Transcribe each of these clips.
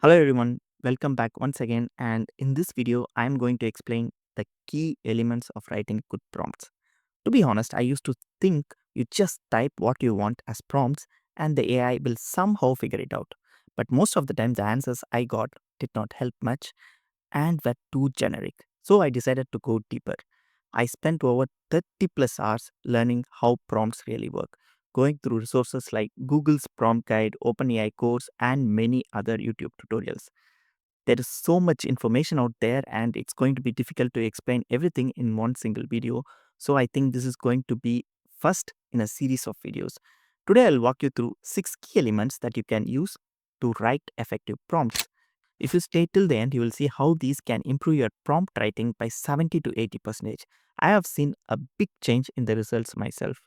Hello everyone, welcome back once again. And in this video, I'm going to explain the key elements of writing good prompts. To be honest, I used to think you just type what you want as prompts and the AI will somehow figure it out. But most of the time, the answers I got did not help much and were too generic. So I decided to go deeper. I spent over 30 plus hours learning how prompts really work, going through resources like Google's prompt guide, OpenAI course, and many other YouTube tutorials. There is so much information out there, and it's going to be difficult to explain everything in one single video. So I think this is going to be first in a series of videos. Today, I'll walk you through 6 key elements that you can use to write effective prompts. If you stay till the end, you will see how these can improve your prompt writing by 70 to 80%. I have seen a big change in the results myself.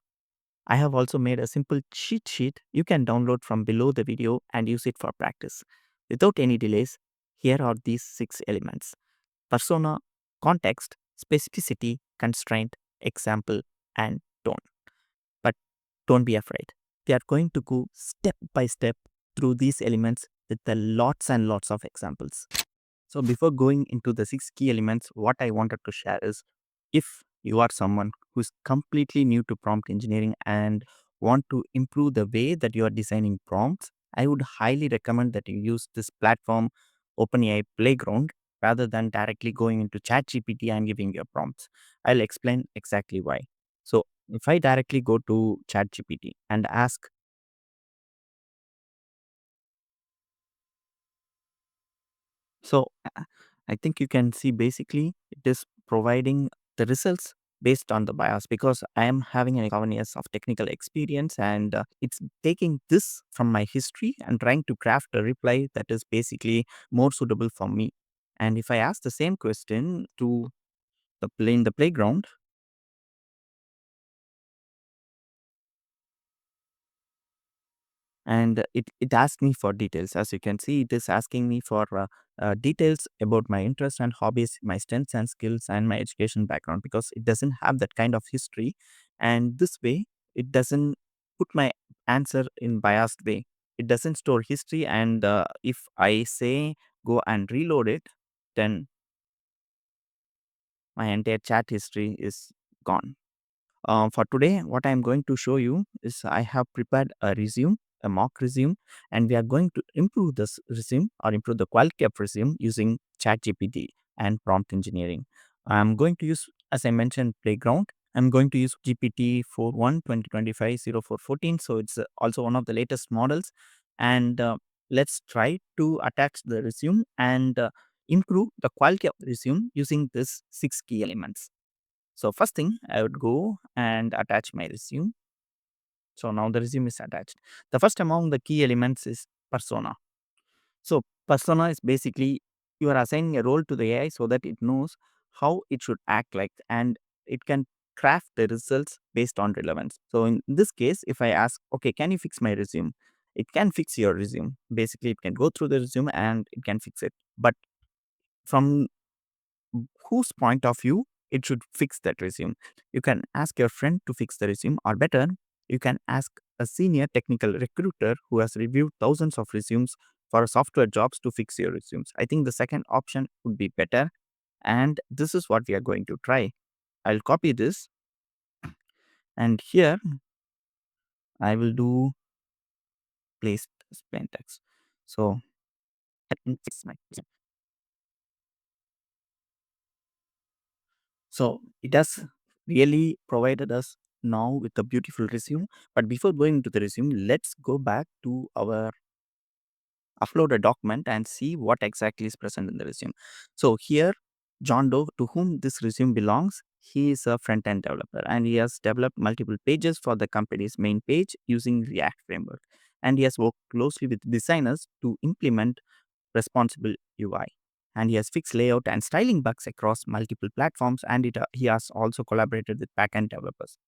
I have also made a simple cheat sheet you can download from below the video and use it for practice. Without any delays, here are these 6 elements: persona, context, specificity, constraint, example, and tone. But don't be afraid. We are going to go step by step through these elements with the lots and lots of examples. So before going into the 6 key elements, what I wanted to share is, if you are someone who's completely new to prompt engineering and want to improve the way that you are designing prompts, I would highly recommend that you use this platform, OpenAI Playground, rather than directly going into ChatGPT and giving your prompts. I'll explain exactly why. So if I directly go to ChatGPT and ask, so I think you can see basically it is providing the results based on the bias, because I am having an 7 years of technical experience, and it's taking this from my history and trying to craft a reply that is basically more suitable for me. And if I ask the same question to the playground, and it asks me for details. As you can see, it is asking me for details about my interests and hobbies, my strengths and skills, and my education background, because it doesn't have that kind of history. And this way, it doesn't put my answer in biased way. It doesn't store history, and if I say go and reload it, then my entire chat history is gone. For today, what I'm going to show you is I have prepared a resume, a mock resume, and we are going to improve this resume or improve the quality of resume using ChatGPT and prompt engineering. I'm going to use, as I mentioned, Playground. I'm going to use GPT 4.1 2025 So it's also one of the latest models. And let's try to attach the resume and improve the quality of the resume using these 6 key elements. So first thing, I would go and attach my resume. So now the resume is attached. The first among the key elements is persona. So persona is basically you are assigning a role to the AI so that it knows how it should act like, and it can craft the results based on relevance. So in this case, if I ask, okay, can you fix my resume? It can fix your resume. Basically, it can go through the resume and it can fix it. But from whose point of view it should fix that resume? You can ask your friend to fix the resume, or better, you can ask a senior technical recruiter who has reviewed thousands of resumes for software jobs to fix your resumes. I think the second option would be better, and this is what we are going to try. I'll copy this, and here I will do place plain text. So let me fix my So it has really provided us now with a beautiful resume. But before going to the resume, let's go back to our uploaded document and see what exactly is present in the resume. So here, John Doe, to whom this resume belongs, he is a front-end developer, and he has developed multiple pages for the company's main page using React framework. And he has worked closely with designers to implement responsible UI. And he has fixed layout and styling bugs across multiple platforms. And he has also collaborated with backend developers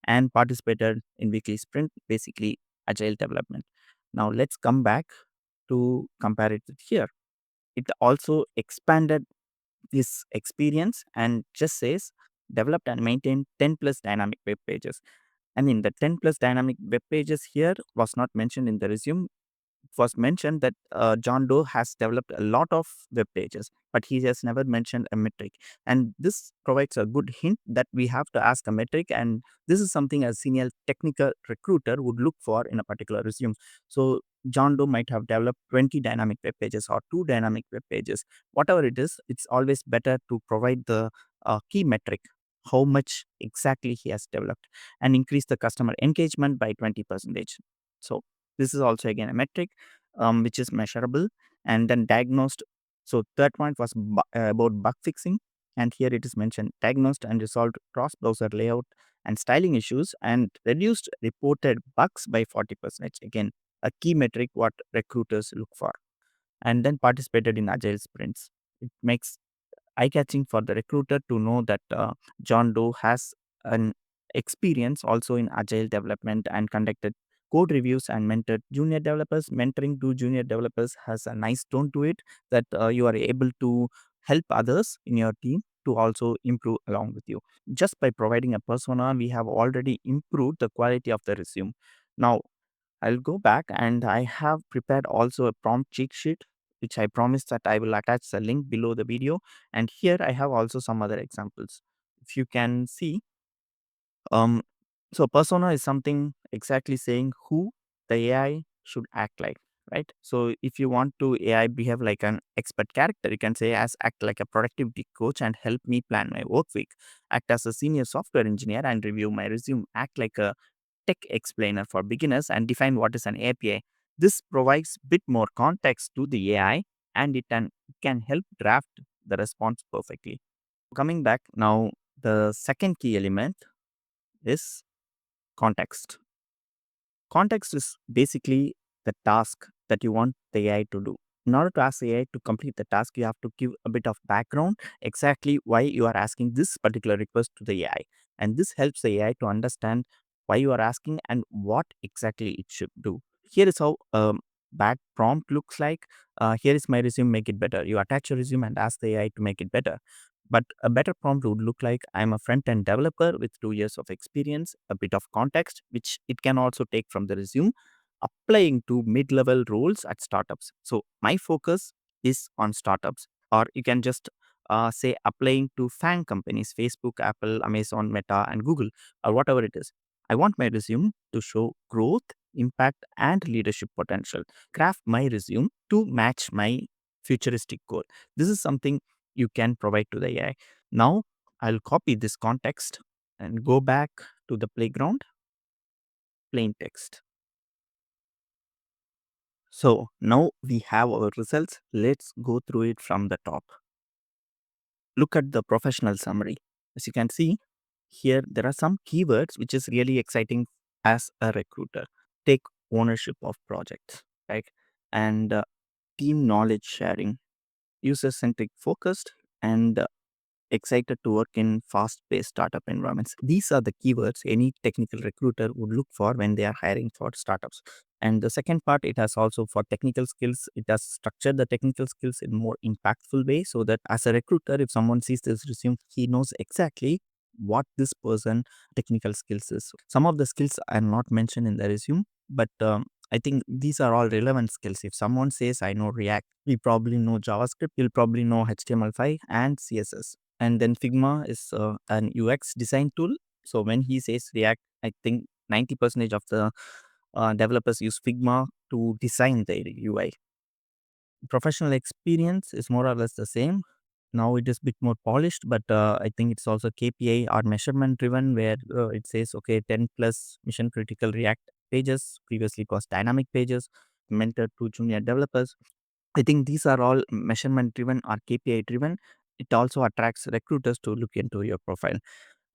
and participated in weekly sprint, basically agile development. Now let's come back to compare it with here. It also expanded this experience and just says developed and maintained 10 plus dynamic web pages. I mean, the 10 plus dynamic web pages here was not mentioned in the resume. was mentioned that John Doe has developed a lot of web pages, but he has never mentioned a metric. And this provides a good hint that we have to ask a metric. And this is something a senior technical recruiter would look for in a particular resume. So John Doe might have developed 20 dynamic web pages or 2 dynamic web pages. Whatever it is, it's always better to provide the key metric, how much exactly he has developed, and increase the customer engagement by 20%. So this is also again a metric which is measurable. And then diagnosed. So third point was about bug fixing. And here it is mentioned diagnosed and resolved cross-browser layout and styling issues and reduced reported bugs by 40%. Again, a key metric what recruiters look for. And then participated in agile sprints. It makes eye-catching for the recruiter to know that John Doe has an experience also in agile development and conducted code reviews and mentored junior developers. Mentoring to junior developers has a nice tone to it, that you are able to help others in your team to also improve along with you. Just by providing a persona, we have already improved the quality of the resume. Now, I'll go back and I have prepared also a prompt cheat sheet, which I promise that I will attach the link below the video. And here I have also some other examples. If you can see, um, so persona is something exactly saying who the AI should act like, right? So if you want to AI behave like an expert character, you can say as act like a productivity coach and help me plan my work week. Act as a senior software engineer and review my resume. Act like a tech explainer for beginners and define what is an API. This provides bit more context to the AI and it can help draft the response perfectly. Coming back now, the second key element is context. Context is basically the task that you want the AI to do. In order to ask AI to complete the task, you have to give a bit of background exactly why you are asking this particular request to the AI. And this helps the AI to understand why you are asking and what exactly it should do. Here is how a bad prompt looks like. Here is my resume, make it better. You attach your resume and ask the AI to make it better. But a better prompt would look like I'm a front end developer with 2 years of experience, a bit of context, which it can also take from the resume, applying to mid level roles at startups. So, my focus is on startups, or you can just say applying to FANG companies, Facebook, Apple, Amazon, Meta, and Google, or whatever it is. I want my resume to show growth, impact, and leadership potential. Craft my resume to match my futuristic goal. This is something you can provide to the AI. Now, I'll copy this context and go back to the playground, plain text. So now we have our results. Let's go through it from the top. Look at the professional summary. As you can see, here there are some keywords which is really exciting as a recruiter. Take ownership of projects, right? And team knowledge sharing, user centric focused, and excited to work in fast-paced startup environments. These are the keywords any technical recruiter would look for when they are hiring for startups. And the second part, it has also for technical skills, it has structured the technical skills in more impactful way so that as a recruiter, if someone sees this resume, he knows exactly what this person technical skills is. Some of the skills are not mentioned in the resume, but I think these are all relevant skills. If someone says, I know React, we probably know JavaScript, you'll probably know HTML5 and CSS. And then Figma is an UX design tool. So when he says React, I think 90% of the developers use Figma to design their UI. Professional experience is more or less the same. Now it is a bit more polished, but I think it's also KPI or measurement driven, where it says, okay, 10 plus mission critical React pages. Previously, it was dynamic pages, mentored to junior developers. I think these are all measurement driven or KPI driven. It also attracts recruiters to look into your profile.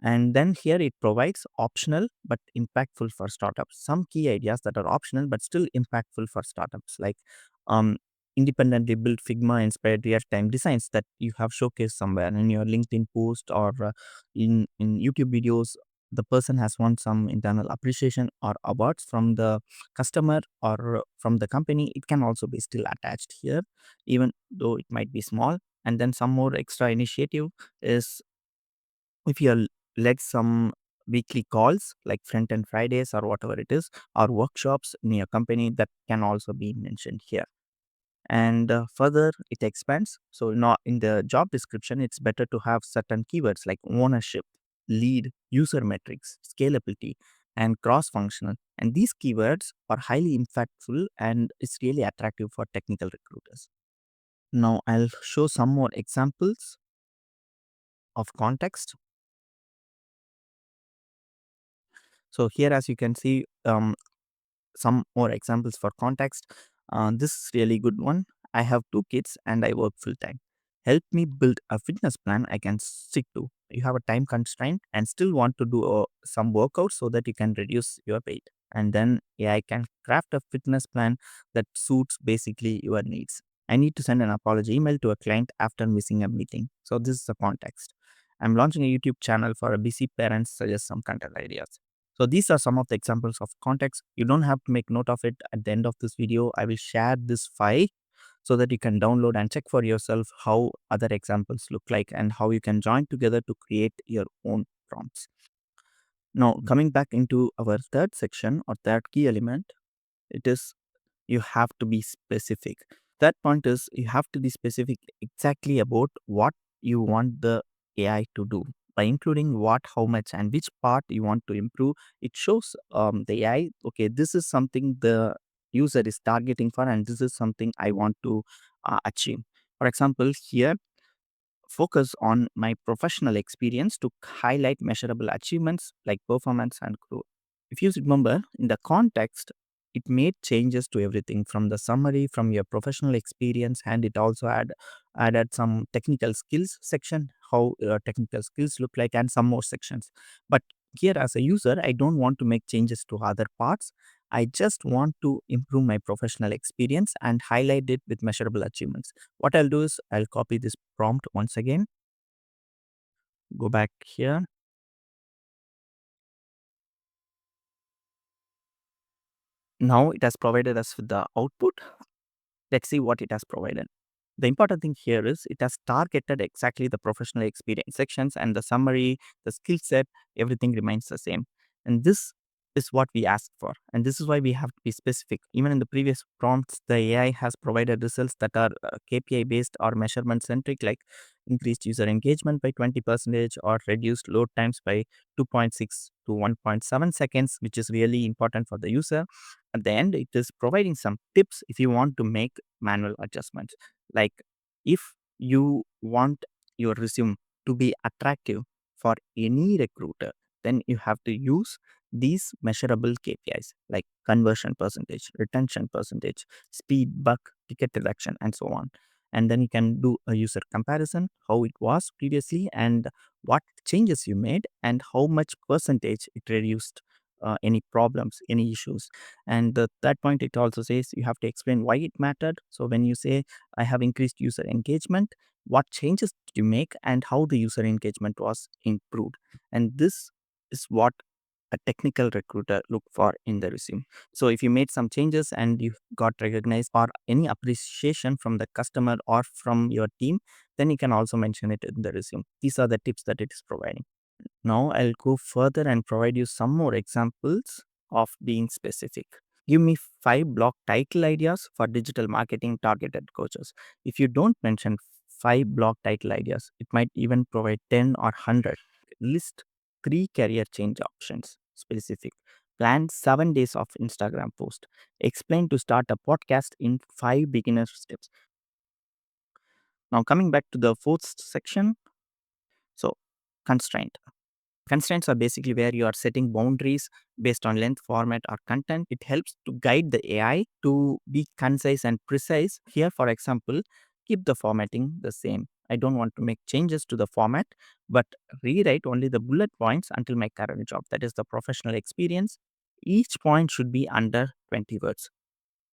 And then here it provides optional but impactful for startups. Some key ideas that are optional but still impactful for startups, like um, independently built Figma inspired real time designs that you have showcased somewhere in your LinkedIn post or in YouTube videos. The person has won some internal appreciation or awards from the customer or from the company. It can also be still attached here, even though it might be small. And then some more extra initiative is if you led some weekly calls like front end Fridays or whatever it is, or workshops in your company, that can also be mentioned here. And further it expands, so not in the job description it's better to have certain keywords like ownership, lead, user metrics, scalability, and cross functional, and these keywords are highly impactful and it's really attractive for technical recruiters. Now I'll show some more examples of context. So here, as you can see, some more examples for context. This is really good one. I have two kids and I work full time. Help me build a fitness plan I can stick to. You have a time constraint and still want to do some workouts so that you can reduce your weight. And then AI can craft a fitness plan that suits basically your needs. I need to send an apology email to a client after missing a meeting. So this is the context. I'm launching a YouTube channel for a busy parents. Suggest some content ideas. So these are some of the examples of context. You don't have to make note of it. At the end of this video, I will share this file so that you can download and check for yourself how other examples look like and how you can join together to create your own prompts. Now, coming back into our third section or third key element, it is you have to be specific. That point is you have to be specific exactly about what you want the AI to do by including what, how much, and which part you want to improve. It shows the AI, okay, this is something the user is targeting for, and this is something I want to achieve. For example, here focus on my professional experience to highlight measurable achievements like performance and growth. If you remember, in the context, it made changes to everything from the summary, from your professional experience, and it also added some technical skills section, how technical skills look like, and some more sections. But here, as a user, I don't want to make changes to other parts. I just want to improve my professional experience and highlight it with measurable achievements. What I'll do is I'll copy this prompt once again, go back here. Now it has provided us with the output. Let's see what it has provided. The important thing here is it has targeted exactly the professional experience sections, and the summary, the skill set, everything remains the same. And this is what we asked for. And this is why we have to be specific. Even in the previous prompts, the AI has provided results that are KPI based or measurement centric, like increased user engagement by 20% or reduced load times by 2.6 to 1.7 seconds, which is really important for the user. At the end, it is providing some tips if you want to make manual adjustments. Like if you want your resume to be attractive for any recruiter, then you have to use these measurable KPIs like conversion percentage, retention percentage, speed, bug, ticket reduction, and so on. And then you can do a user comparison, how it was previously and what changes you made and how much percentage it reduced any problems, any issues. And the third point, it also says you have to explain why it mattered. So when you say, I have increased user engagement, what changes did you make and how the user engagement was improved? And this is what a technical recruiter look for in the resume. So if you made some changes and you got recognized or any appreciation from the customer or from your team, then you can also mention it in the resume. These are the tips that it is providing. Now I'll go further and provide you some more examples of being specific. Give me 5 blog title ideas for digital marketing targeted coaches. If you don't mention 5 blog title ideas, it might even provide 10 or 100. List 3 career change options. Specific. Plan 7 days of Instagram post. Explain to start a podcast in 5 beginner steps. Now coming back to the fourth section. So constraint. Constraints are basically where you are setting boundaries based on length, format, or content. It helps to guide the AI to be concise and precise. Here, for example, keep the formatting the same. I don't want to make changes to the format, but rewrite only the bullet points until my current job. That is the professional experience. Each point should be under 20 words.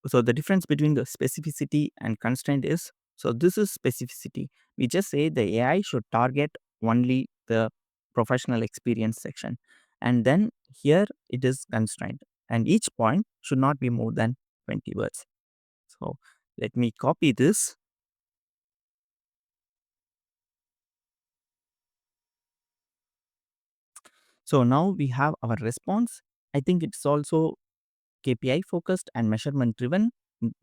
So the difference between the specificity and constraint is, so this is specificity. We just say the AI should target only the professional experience section. And then here it is constraint. And each point should not be more than 20 words. So let me copy this. So now we have our response. I think it's also KPI focused and measurement driven.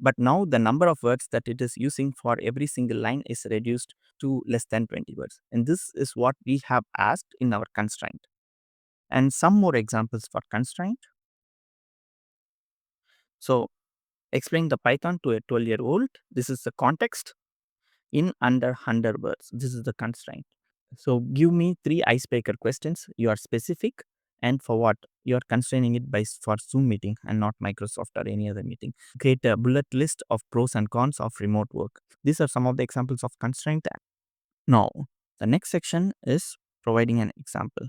But now the number of words that it is using for every single line is reduced to less than 20 words. And this is what we have asked in our constraint. And some more examples for constraint. So explain the Python to a 12-year-old. This is the context in under 100 words. This is the constraint. So give me three icebreaker questions. You are specific, and for what? You are constraining it by for Zoom meeting and not Microsoft or any other meeting. Create a bullet list of pros and cons of remote work. These are some of the examples of constraint. Now, the next section is providing an example.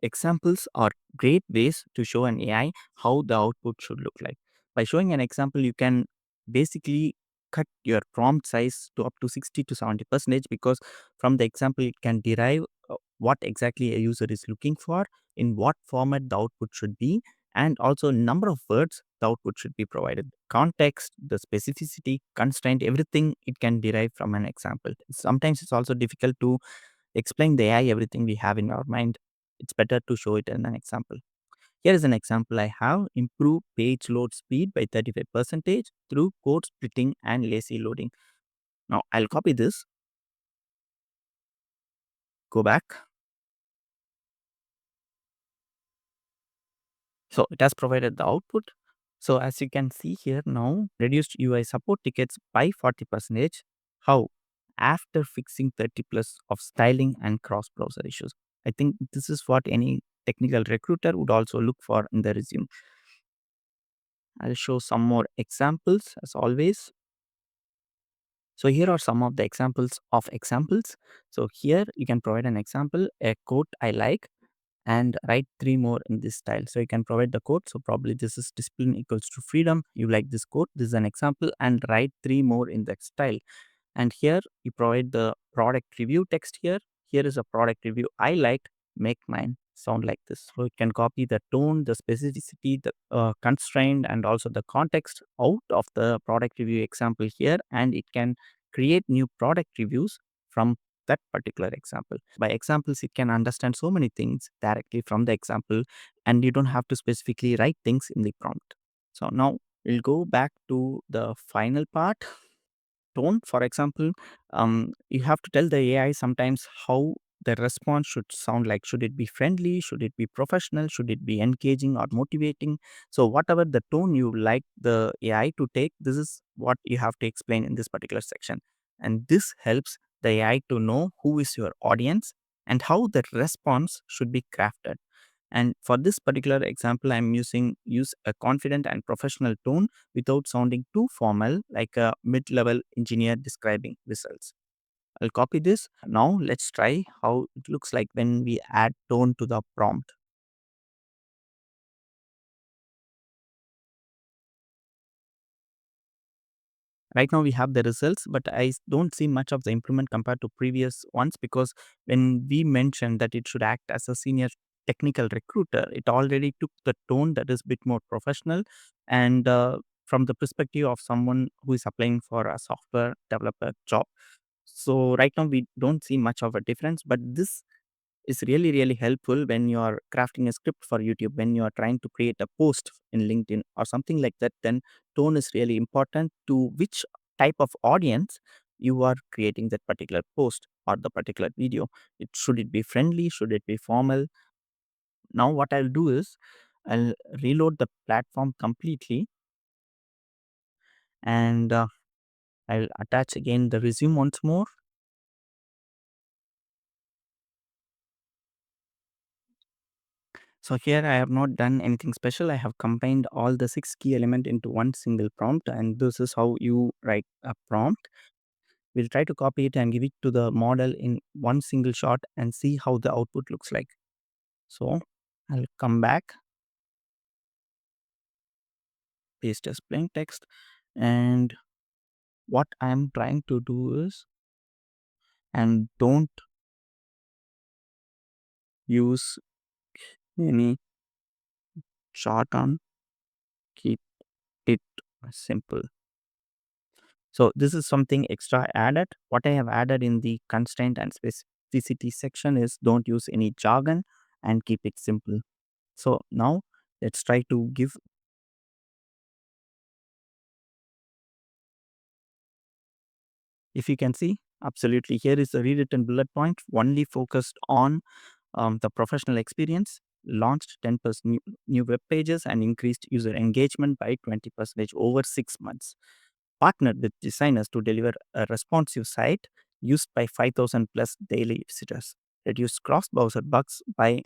Examples are great ways to show an AI how the output should look like. By showing an example, you can basically cut your prompt size to up to 60 to 70% because from the example, it can derive what exactly a user is looking for, in what format the output should be, and also number of words the output should be provided. Context, the specificity, constraint, everything it can derive from an example. Sometimes it's also difficult to explain the AI everything we have in our mind. It's better to show it in an example. Here is an example I have. Improve page load speed by 35% through code splitting and lazy loading. Now I'll copy this, go back. So it has provided the output. So as you can see here now, reduced UI support tickets by 40%. How? After fixing 30 plus of styling and cross browser issues. I think this is what any technical recruiter would also look for in the resume. I'll show some more examples as always. So here are some of the examples of examples. So here you can provide an example, a quote I like, and write three more in this style. So you can provide the quote. So probably this is discipline equals to freedom. You like this quote. This is an example, and write three more in that style. And here you provide the product review text here. Here is a product review I liked, make mine sound like this. So you can copy the tone, the specificity, the constraint, and also the context out of the product review example here, and it can create new product reviews from that particular example. By examples, it can understand so many things directly from the example, and you don't have to specifically write things in the prompt. So now we'll go back to the final part, tone. For example, you have to tell the AI sometimes how the response should sound like. Should it be friendly? Should it be professional? Should it be engaging or motivating? So whatever the tone you like the AI to take, this is what you have to explain in this particular section. And this helps the AI to know who is your audience and how that response should be crafted. And for this particular example, I'm use a confident and professional tone without sounding too formal, like a mid-level engineer describing results. I'll copy this. Now let's try how it looks like when we add tone to the prompt. Right now we have the results, but don't see much of the improvement compared to previous ones because when we mentioned that it should act as a senior technical recruiter, it already took the tone that is a bit more professional and from the perspective of someone who is applying for a software developer job. So right now we don't see much of a difference, but this is really, really helpful when you are crafting a script for YouTube, when you are trying to create a post in LinkedIn or something like that, then tone is really important to which type of audience you are creating that particular post or the particular video. Should it be friendly? Should it be formal? Now what I'll do is I'll reload the platform completely and I'll attach again the resume once more. So here I have not done anything special. I have combined all the 6 key elements into one single prompt, and this is how you write a prompt. We'll try to copy it and give it to the model in one single shot and see how the output looks like. So I'll come back, paste as plain text, and what I'm trying to do is, and don't use any shorthand, keep it simple. So this is something extra added. What I have added in the constraint and specificity specificity section is don't use any jargon and keep it simple. So now let's try to give. If you can see, absolutely, here is the rewritten bullet point, only focused on the professional experience, launched 10% new web pages, and increased user engagement by 20% over 6 months. Partnered with designers to deliver a responsive site used by 5,000 plus daily visitors. Reduced cross browser bugs by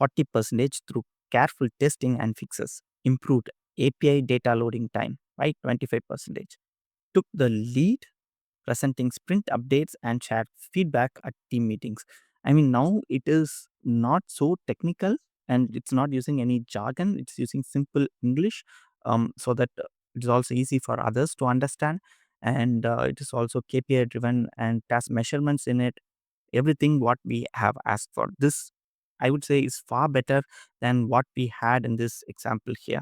40% through careful testing and fixes. Improved API data loading time by 25%. Took the lead presenting sprint updates and shared feedback at team meetings. I mean, now it is not so technical and it's not using any jargon, it's using simple English, so that it is also easy for others to understand. And it is also KPI driven and task measurements in it. Everything what we have asked for. This, I would say, is far better than what we had in this example here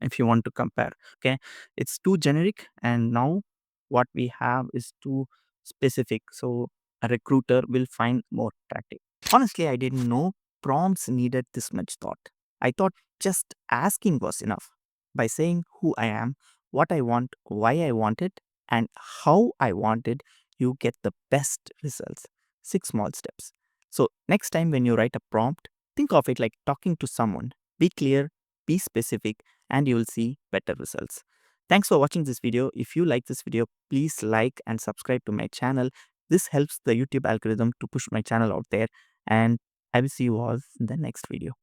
if you want to compare. Okay, it's too generic, and now what we have is too specific, so a recruiter will find more attractive. Honestly, I didn't know prompts needed this much thought. I thought just asking was enough. By saying who I am, what I want, why I want it, and how I want it, you get the best results. 6 small steps. So next time when you write a prompt, think of it like talking to someone. Be clear, be specific, and you will see better results. Thanks for watching this video. If you like this video, please like and subscribe to my channel. This helps the YouTube algorithm to push my channel out there, and I will see you all in the next video.